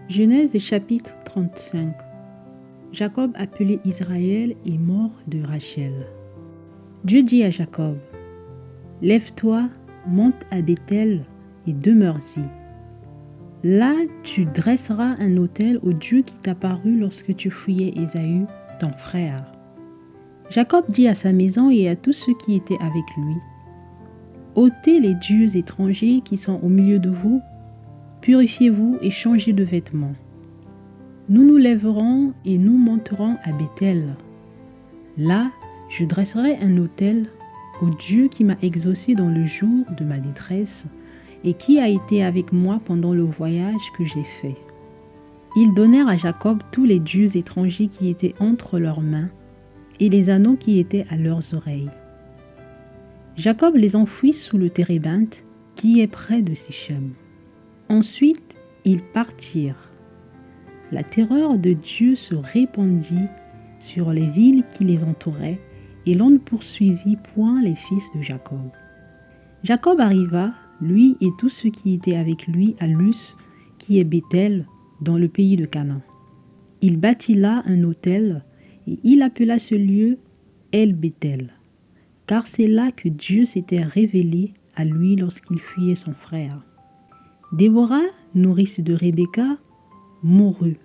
Genèse chapitre 35. Jacob, appelé Israël, est mort de Rachel. Dieu dit à Jacob: Lève-toi, monte à Béthel et demeure-y. Là, tu dresseras un autel au Dieu qui t'apparut lorsque tu fuyais Ésaü, ton frère. Jacob dit à sa maison et à tous ceux qui étaient avec lui: ôtez les dieux étrangers qui sont au milieu de vous, purifiez-vous et changez de vêtements. Nous nous lèverons et nous monterons à Béthel. Là, je dresserai un autel au Dieu qui m'a exaucé dans le jour de ma détresse et qui a été avec moi pendant le voyage que j'ai fait. Ils donnèrent à Jacob tous les dieux étrangers qui étaient entre leurs mains et les anneaux qui étaient à leurs oreilles. Jacob les enfouit sous le térébinthe qui est près de Sichem. Ensuite, ils partirent. La terreur de Dieu se répandit sur les villes qui les entouraient et l'on ne poursuivit point les fils de Jacob. Jacob arriva, lui et tous ceux qui étaient avec lui, à Luz, qui est Béthel, dans le pays de Canaan. Il bâtit là un autel et il appela ce lieu El-Béthel, car c'est là que Dieu s'était révélé à lui lorsqu'il fuyait son frère. Déborah, nourrice de Rebecca, mourut,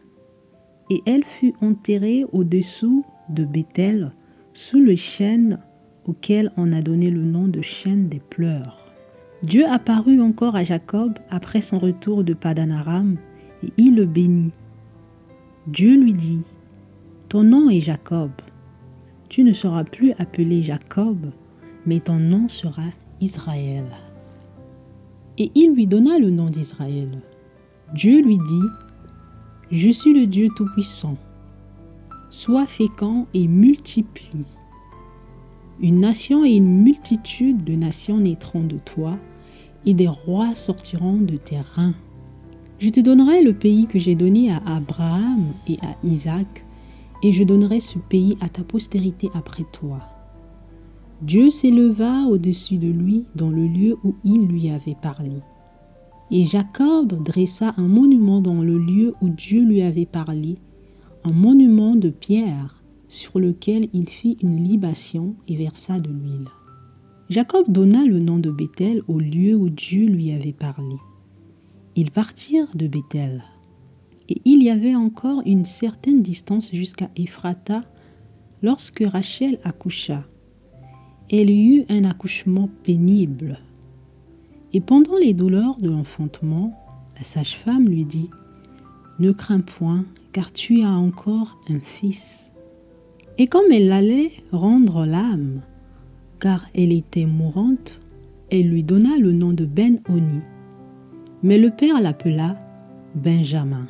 et elle fut enterrée au-dessous de Béthel, sous le chêne auquel on a donné le nom de chêne des pleurs. Dieu apparut encore à Jacob après son retour de Padan-Aram, et il le bénit. Dieu lui dit: ton nom est Jacob. Tu ne seras plus appelé Jacob, mais ton nom sera Israël. Et il lui donna le nom d'Israël. Dieu lui dit: je suis le Dieu Tout-Puissant. Sois fécond et multiplie. Une nation et une multitude de nations naîtront de toi, et des rois sortiront de tes reins. Je te donnerai le pays que j'ai donné à Abraham et à Isaac, et je donnerai ce pays à ta postérité après toi. Dieu s'éleva au-dessus de lui dans le lieu où il lui avait parlé. Et Jacob dressa un monument dans le lieu où Dieu lui avait parlé, un monument de pierre sur lequel il fit une libation et versa de l'huile. Jacob donna le nom de Béthel au lieu où Dieu lui avait parlé. Ils partirent de Béthel. Et il y avait encore une certaine distance jusqu'à Ephrata lorsque Rachel accoucha. Elle eut un accouchement pénible. Et pendant les douleurs de l'enfantement, la sage-femme lui dit: ne crains point, car tu as encore un fils. Et comme elle allait rendre l'âme, car elle était mourante, elle lui donna le nom de Ben-Oni. Mais le père l'appela Benjamin.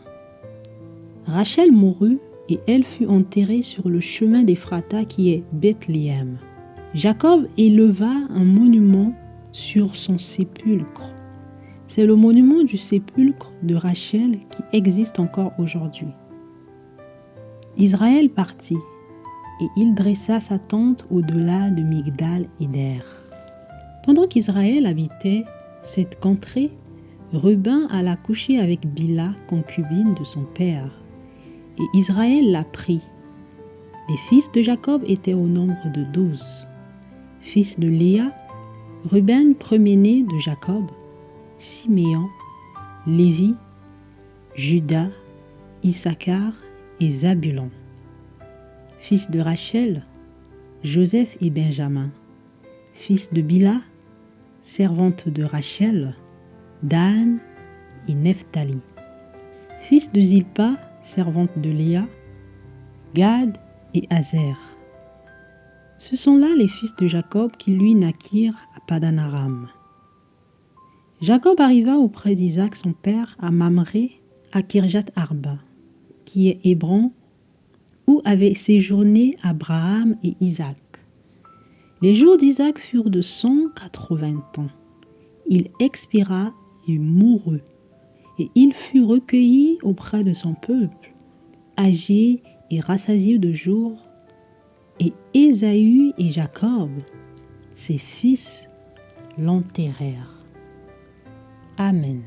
Rachel mourut et elle fut enterrée sur le chemin d'Ephrata qui est Bethléem. Jacob éleva un monument sur son sépulcre. C'est le monument du sépulcre de Rachel qui existe encore aujourd'hui. Israël partit et il dressa sa tente au-delà de Migdal-Éder. Pendant qu'Israël habitait cette contrée, Ruben alla coucher avec Bila, concubine de son père, et Israël la prit. Les fils de Jacob étaient au nombre de 12. Fils de Léa, Ruben, premier-né de Jacob, Siméon, Lévi, Juda, Issachar et Zabulon. Fils de Rachel, Joseph et Benjamin. Fils de Bila, servante de Rachel, Dan et Nephtali. Fils de Zilpa, servante de Léa, Gad et Azer. Ce sont là les fils de Jacob qui lui naquirent à Padan-Aram. Jacob arriva auprès d'Isaac son père à Mamré, à Kirjat-Arba, qui est Hébron, où avaient séjourné Abraham et Isaac. Les jours d'Isaac furent de 180 ans. Il expira et mourut, et il fut recueilli auprès de son peuple, âgé et rassasié de jours, et Ésaü et Jacob, ses fils, l'enterrèrent. Amen.